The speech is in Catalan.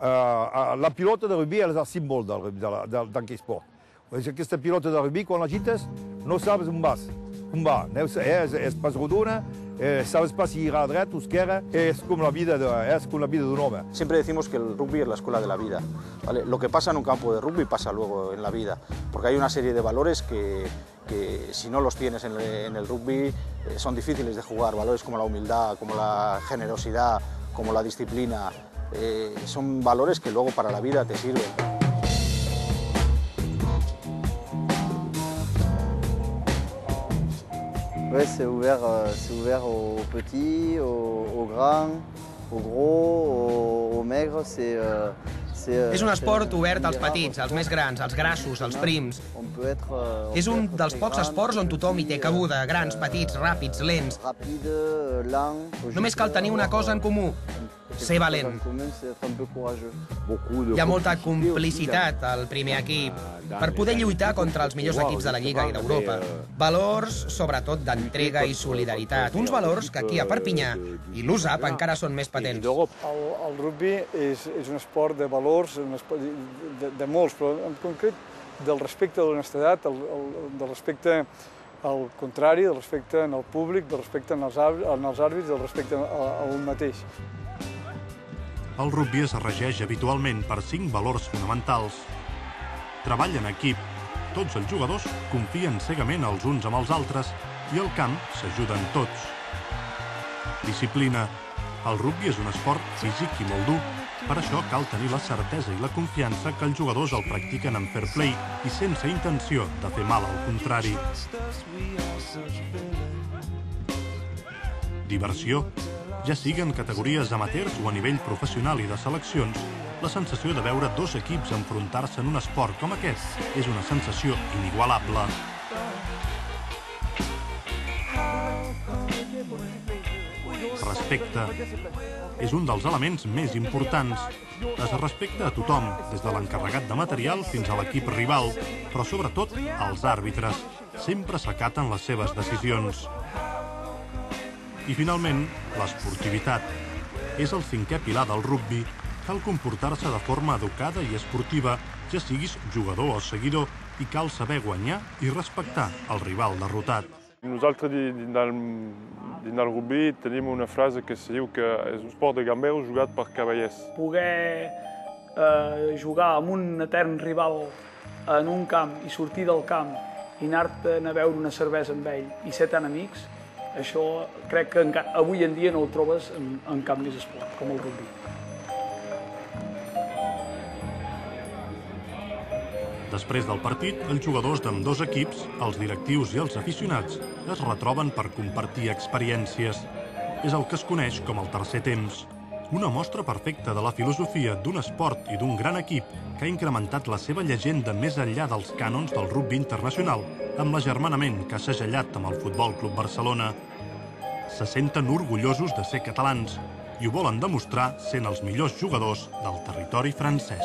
La pilota de rugby és el símbol d'aquest esport. Aquesta pilota de rugby, quan la gites, no sabes on vas. És pas rodona, sabes pas si irà a dret o esquerra, és com la vida d'un home. Siempre decimos que el rugby es la escuela de la vida, ¿vale? Lo que pasa en un campo de rugby pasa luego en la vida, porque hay una serie de valores que si no los tienes en el rugby son difíciles de jugar, valores como la humildad, como la generosidad, como la disciplina, son valores que luego para la vida te sirven. Ouais, c'est ouvert aux petits, aux grands, aux gros, aux maigres. És un esport obert als petits, als més grans, als grassos, als prims. És un dels pocs esports on tothom hi té cabuda, grans, petits, ràpids, lents. Només cal tenir una cosa en comú, ser valent. Hi ha molta complicitat al primer equip per poder lluitar contra els millors equips de la Lliga i d'Europa. Valors, sobretot, d'entrega i solidaritat. Uns valors que aquí a Perpinyà i l'USAP encara són més patents. El rugby és un esport de valors, de molts, però en concret del respecte a l'honestedat, del respecte al contrari, del respecte al públic, del respecte als àrbitres, del respecte a un mateix. El rugby es regeix habitualment per 5 valors fonamentals. Treball en equip. Tots els jugadors confien cegament els uns amb els altres i al camp s'ajuden tots. Disciplina. El rugby és un esport físic i molt dur. Per això cal tenir la certesa i la confiança que els jugadors el practiquen amb fair play i sense intenció de fer mal al contrari. Diversió. Ja sigui en categories amateurs o a nivell professional i de seleccions, la sensació de veure 2 equips enfrontar-se en un esport com aquest és una sensació inigualable. Respecte. És un dels elements més importants. Es respecta a tothom, des de l'encarregat de material fins a l'equip rival, però sobretot als àrbitres. Sempre s'acaten les seves decisions. I finalment, l'esportivitat. És el 5è pilar del rugby. Cal comportar-se de forma educada i esportiva, ja siguis jugador o seguidor, i cal saber guanyar i respectar el rival derrotat. Nosaltres, dins del rugby, tenim una frase que se diu que és un esport de gamberos jugat per cavallers. Poder jugar amb un etern rival en un camp i sortir del camp i anar-te'n a beure una cervesa amb ell i ser tan amics, això crec que avui en dia no ho trobes en cap més esport, com el rugby. Després del partit, els jugadors d'ambdós equips, els directius i els aficionats, es retroben per compartir experiències. És el que es coneix com el tercer temps. Una mostra perfecta de la filosofia d'un esport i d'un gran equip que ha incrementat la seva llegenda més enllà dels cànons del rugby internacional, amb l'agermanament que ha segellat amb el Futbol Club Barcelona. Se senten orgullosos de ser catalans i ho volen demostrar sent els millors jugadors del territori francès.